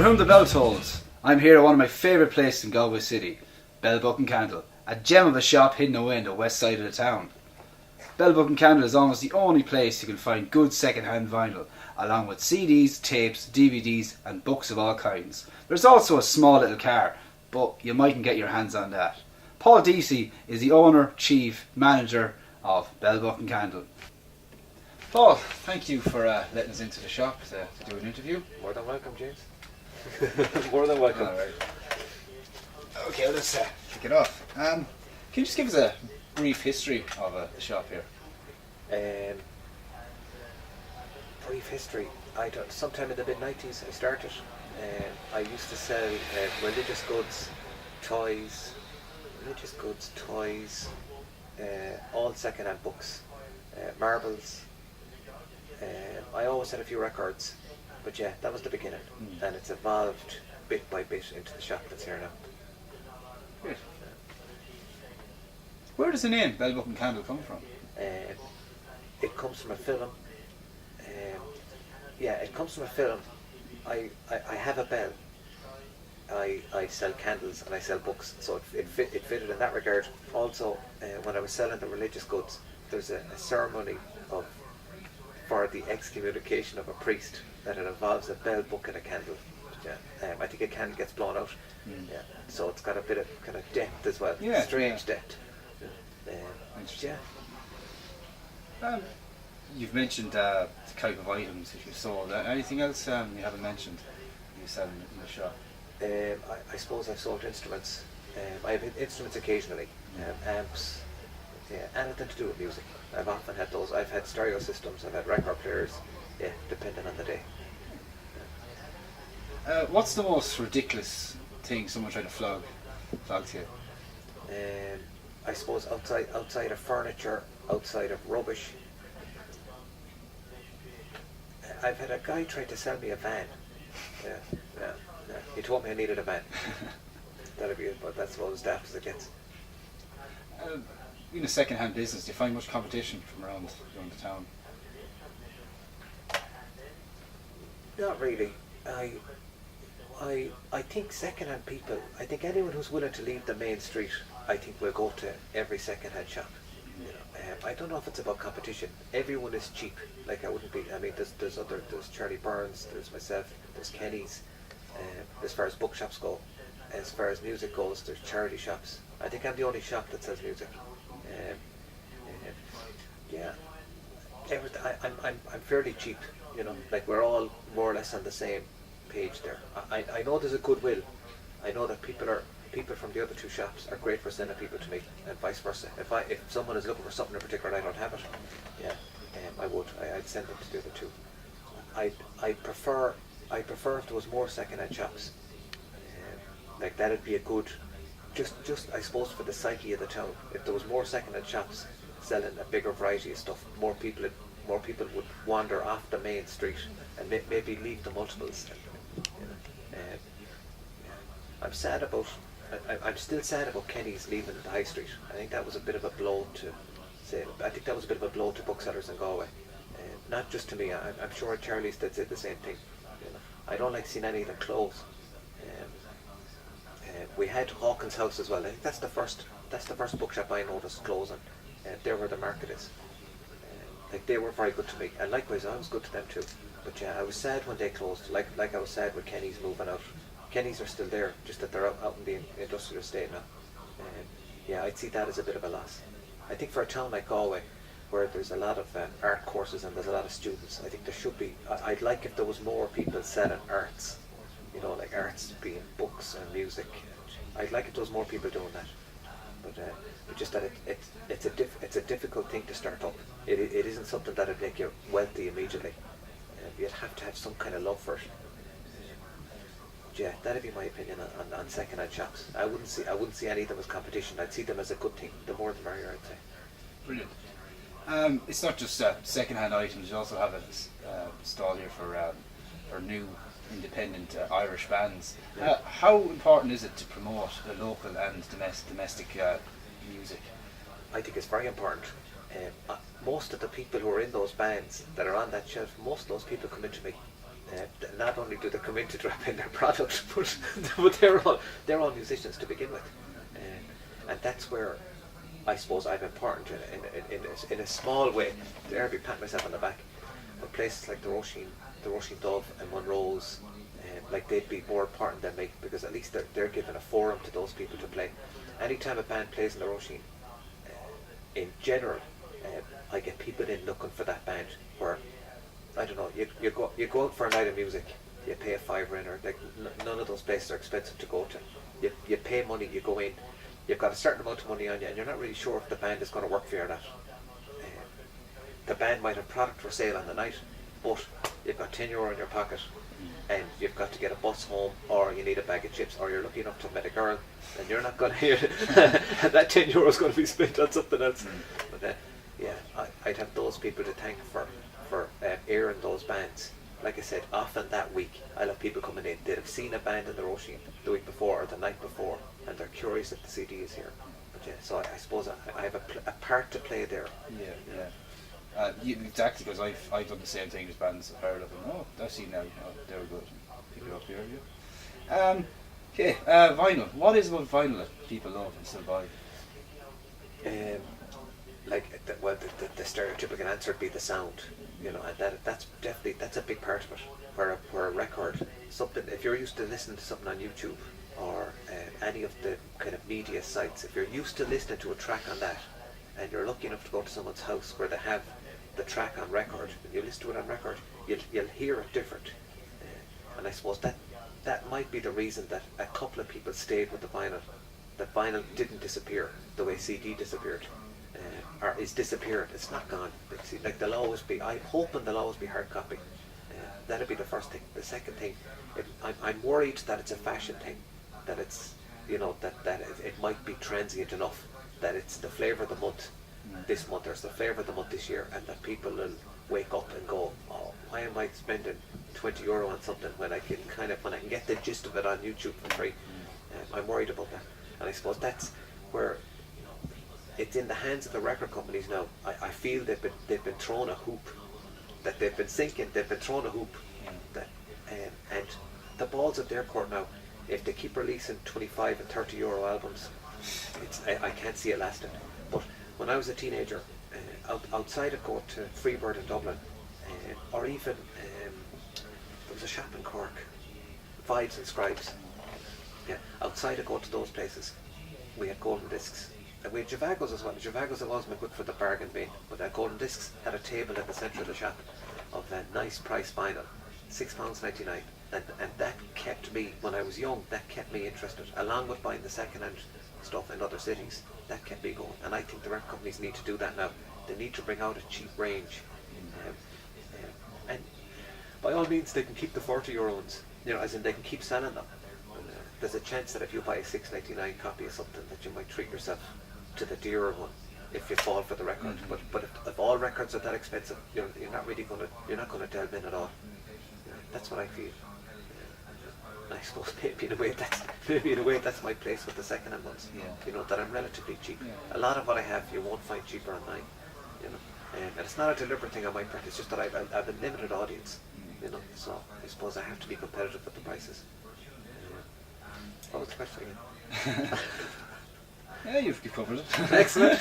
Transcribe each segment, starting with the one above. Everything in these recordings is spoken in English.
For whom the bell tolls, I'm here at one of my favourite places in Galway City, Bell Book and Candle, a gem of a shop hidden away in the west side of the town. Bell Book and Candle is almost the only place you can find good second-hand vinyl, along with CDs, tapes, DVDs and books of all kinds. There's also a small little car, but you mightn't get your hands on that. Paul Deacy is the owner, chief, manager of Bell Book and Candle. Paul, thank you for letting us into the shop to do an interview. More than welcome, James. More than welcome. All right. Okay, let's kick it off. Can you just give us a brief history of the shop here? Brief history. Sometime in the mid-90s I started. I used to sell religious goods, toys, all second-hand books, marbles. I always had a few records, but yeah, that was the beginning, and it's evolved bit by bit into the shop that's here now. Great. Where does the name Bell Book and Candle come from? It comes from a film. It comes from a film. I have a bell. I sell candles and I sell books, so it fitted in that regard. Also, when I was selling the religious goods, there's a ceremony for the excommunication of a priest that it involves a bell, book and a candle. Yeah. I think a candle gets blown out. Yeah. So it's got a bit of kind of depth as well. Yeah. Strange depth. Interesting. You've mentioned the type of items that you've sold. Anything else you haven't mentioned you sell in the shop? I suppose I've sold instruments. I have instruments occasionally, amps, anything to do with music. I've often had those. I've had stereo systems, I've had record players, depending on the day. What's the most ridiculous thing someone tried to flog to you? I suppose outside of furniture, outside of rubbish. I've had a guy try to sell me a van. Yeah. He told me I needed a van. That'd be it, but that's about as daft as it gets. In a second-hand business, do you find much competition from around the town? Not really. I think second-hand people, I think anyone who's willing to leave the main street, I think will go to every second-hand shop. I don't know if it's about competition. Everyone is cheap. Like I wouldn't be. I mean, there's Charlie Burns, there's myself, there's Kenny's. As far as bookshops go, as far as music goes, there's charity shops. I think I'm the only shop that sells music. I'm fairly cheap. Like we're all more or less on the same page there. I know there's a goodwill. I know that people from the other two shops are great for sending people to me, and vice versa. If someone is looking for something in particular and I don't have it, I'd send them to the other two. I prefer if there was more second-hand shops. Like that'd be a good, just I suppose for the psyche of the town. If there was more second-hand shops selling a bigger variety of stuff, more people would wander off the main street and maybe leave the multiples. I'm still sad about Kenny's leaving the high street. I think that was a bit of a blow to booksellers in Galway. Not just to me. I'm sure Charlie's did say the same thing. I don't like seeing any of them close. We had Hawkins House as well. I think that's the first bookshop I noticed closing. There where the market is. Like they were very good to me, and likewise I was good to them too. But I was sad when they closed. Like I was sad with Kenny's moving out. Kenny's are still there, just that they're out in the industrial estate now. I'd see that as a bit of a loss. I think for a town like Galway, where there's a lot of art courses and there's a lot of students, I think there should be. I'd like if there was more people selling arts. Like arts being books and music. I'd like if there was more people doing that. But just that it's a difficult thing to start up. It isn't something that'd make you wealthy immediately. You'd have to have some kind of love for it. That'd be my opinion on second-hand shops. I wouldn't see any of them as competition. I'd see them as a good thing. The more the merrier, I'd say. Brilliant. It's not just second-hand items. You also have a stall here for new independent Irish bands. How important is it to promote the local and domestic music? I think it's very important. Most of the people who are in those bands that are on that shelf, most of those people come into me. Not only do they come in to drop in their product, but they're all musicians to begin with, and that's where I suppose I'm important in a small way. There, I'd be patting myself on the back. But places like the Roisin Dove and Monroe's, like they'd be more important than me, because at least they're giving a forum to those people to play. Anytime a band plays in the Roisin, in general, I get people in looking for that band. Where I don't know, you go out for a night of music, you pay a fiver in, or like none of those places are expensive to go to. You pay money, you go in, you've got a certain amount of money on you, and you're not really sure if the band is going to work for you or not. The band might have product for sale on the night, but you've got €10 in your pocket, and you've got to get a bus home, or you need a bag of chips, or you're lucky enough to have met a girl, and you're not going to hear and that €10 is going to be spent on something else. But yeah, I'd have those people to thank for airing those bands. Like I said, often that week I'll have people coming in, they'd have seen a band in the Roisin the week before or the night before, and they're curious if the CD is here. But yeah, so I suppose I have a part to play there. Yeah. Exactly, because I've done the same thing as bands. I've heard of them. Oh, I've seen now. Oh, they were good. Pick it up here, yeah. Okay, vinyl. What is about vinyl that people love and still buy? The stereotypical answer would be the sound, and that's a big part of it. Where a record, something, if you're used to listening to something on YouTube or any of the kind of media sites, if you're used to listening to a track on that, and you're lucky enough to go to someone's house where they have the track on record, and you listen to it on record, you'll hear it different. And I suppose that might be the reason that a couple of people stayed with the vinyl. That vinyl didn't disappear the way CD disappeared, or is disappeared. It's not gone. Like they'll always be. I'm hoping they'll always be hard copy. That'd be the first thing. The second thing, I'm worried that it's a fashion thing, that it's that it might be transient enough, that it's the flavour of the month this month, or it's the flavour of the month this year, and that people will wake up and go, oh, why am I spending €20 on something when I can get the gist of it on YouTube for free? I'm worried about that, and I suppose that's where it's in the hands of the record companies now. I feel they've been thrown a hoop, that they've been sinking. They've been thrown a hoop, that and the ball's at their court now. If they keep releasing €25 and €30 albums, I can't see it lasting. But when I was a teenager, outside of going to Freebird in Dublin, or even there was a shop in Cork, Vibes and Scribes. Yeah, outside of going to those places, we had golden discs. And we had Javagos as well. Javagos wasn't good for the bargain bin, but golden discs had a table in the centre of the shop of nice price vinyl, £6.99. And that kept me, when I was young, that kept me interested, along with buying the second-hand stuff in other cities. That kept me going, and I think the record companies need to do that now. They need to bring out a cheap range, and by all means they can keep the €40 ones, as in they can keep selling them. There's a chance that if you buy a £6.99 copy of something, that you might treat yourself to the dearer one if you fall for the record. But if all records are that expensive, you're not going to delve in at all. That's what I feel. I suppose maybe in a way that's my place with the second-hand ones. Yeah. That I'm relatively cheap. Yeah. A lot of what I have you won't find cheaper online. And it's not a deliberate thing on my part. It's just that I've a limited audience. So I suppose I have to be competitive with the prices. What was the question again? Yeah, you've covered it. Excellent.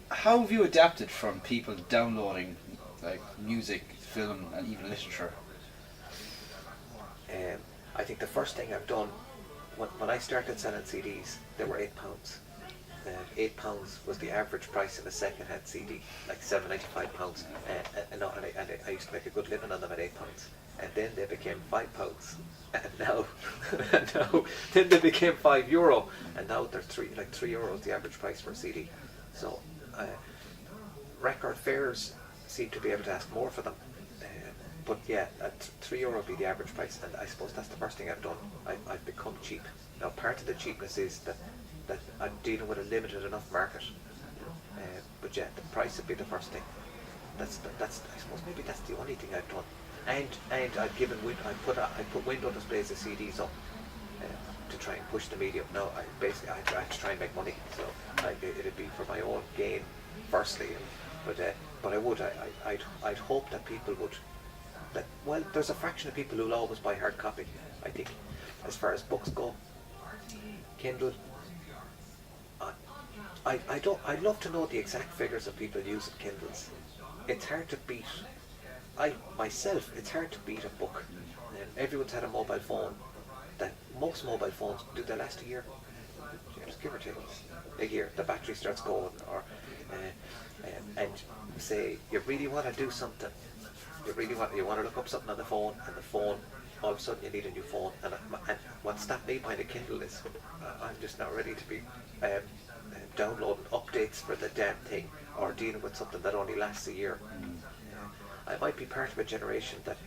How have you adapted from people downloading like music, film, and even literature? I think the first thing I've done, when I started selling CDs, they were £8. £8 was the average price of a second-hand CD, like £7.95. And I used to make a good living on them at £8. And then they became £5, and now, then they became €5, and now they're €3 the average price for a CD. So, record fairs seem to be able to ask more for them. But yeah, €3 would be the average price, and I suppose that's the first thing I've done. I've become cheap. Now, part of the cheapness is that I'm dealing with a limited enough market. But yeah, the price would be the first thing. That's I suppose maybe that's the only thing I've done. And I've given I put window displays of CDs up to try and push the medium. Now I have to try and make money, so it'd be for my own gain firstly. But I'd hope that people would well, there's a fraction of people who'll always buy hard copy, I think, as far as books go. Kindle, I'd love to know the exact figures of people using Kindles. It's hard to beat, it's hard to beat a book. Everyone's had a mobile phone. That most mobile phones, do they last a year? Just give or take a year. The battery starts going, or and say you really want to do something. You want to look up something on the phone, and the phone, all of a sudden you need a new phone. And what stopped me buying a Kindle is I'm just not ready to be downloading updates for the damn thing, or dealing with something that only lasts a year. I might be part of a generation that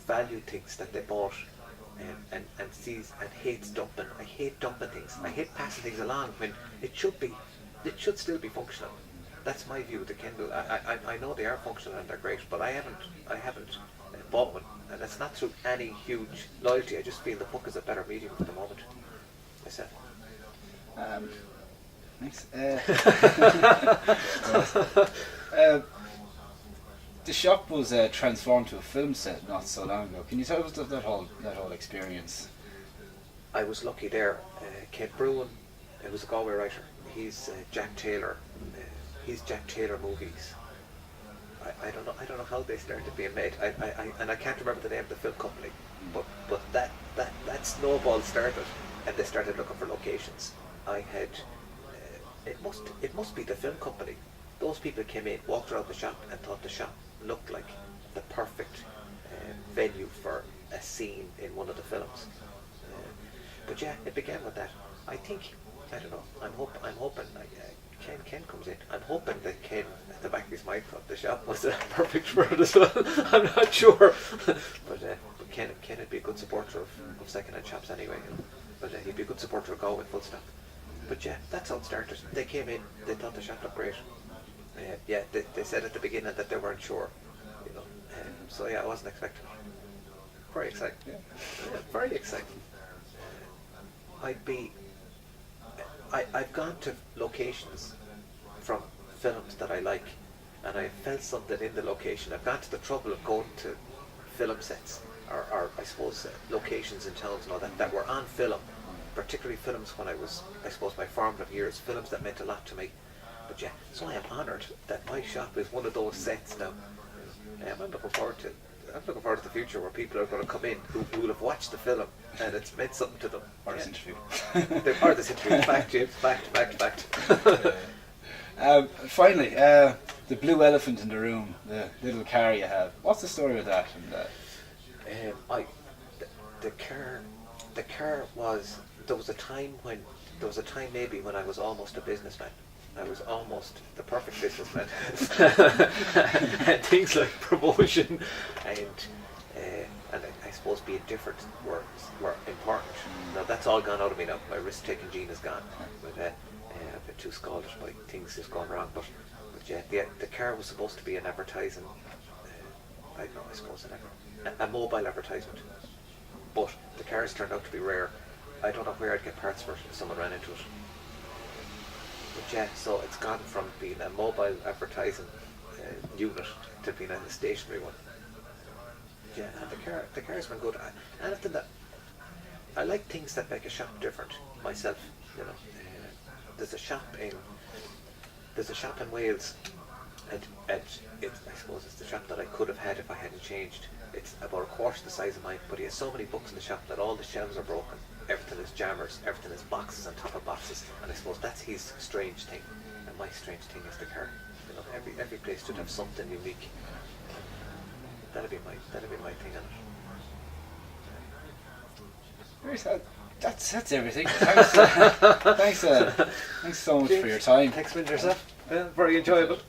valued things that they bought and sees and hates dumping. I hate dumping things. I hate passing things along when it should still be functional. That's my view of the Kindle. I know they are functional and they're great, but I haven't bought one, and it's not through any huge loyalty. I just feel the book is a better medium at the moment. Myself. Thanks. The shop was transformed to a film set not so long ago. Can you tell us that whole experience? I was lucky there. Kent Bruin, who was a Galway writer, he's Jack Taylor. He's Jack Taylor movies. I don't know how they started being made. And I can't remember the name of the film company. But that snowball started, and they started looking for locations. I had it must be the film company. Those people came in, walked around the shop, and thought the shop looked like the perfect venue for a scene in one of the films. But yeah, it began with that. I don't know. I'm hoping. Ken comes in. I'm hoping that Ken, at the back of his mind, thought the shop was perfect for it as well. I'm not sure, but Ken would be a good supporter of second-hand shops anyway. You know? But he'd be a good supporter of Galway, full stop. But yeah, that's how it started. They came in. They thought the shop looked great. They said at the beginning that they weren't sure, you know. So yeah, I wasn't expecting it. Very exciting. Yeah, very exciting. I've gone to locations from films that I like, and I felt something in the location. I've gone to the trouble of going to film sets, or I suppose locations in towns and all that were on film, particularly films when I was, I suppose, my formative years, films that meant a lot to me. But yeah, so I am honoured that my shop is one of those sets now. I'm looking forward to the future where people are going to come in who will have watched the film and it's meant something to them. Or this interview. Or this interview. Fact, James. Fact. Finally, the blue elephant in the room, the little car you have. What's the story with that? The car was. There was a time maybe when I was almost a businessman. I was almost the perfect businessman. And things like promotion and I suppose being different were important. Now that's all gone out of me now. My risk-taking gene is gone. But I've been too scalded by things just going wrong. But yeah, the car was supposed to be an advertising. I suppose a mobile advertisement. But the cars turned out to be rare. I don't know where I'd get parts for it if someone ran into it. But yeah, so it's gone from being a mobile advertising unit to being a stationary one. Yeah, and the car's been good. Anything that I like, things that make a shop different. Myself, you know, there's a shop in Wales, and I suppose it's the shop that I could have had if I hadn't changed. It's about a quarter the size of mine, but he has so many books in the shop that all the shelves are broken. Everything is jammers, everything is boxes on top of boxes, and I suppose that's his strange thing. And my strange thing is the car. You know, every place should have something unique. That'll be my thing on it. Very sad. That's everything. Thanks so much for your time. Thanks for yourself. Very enjoyable.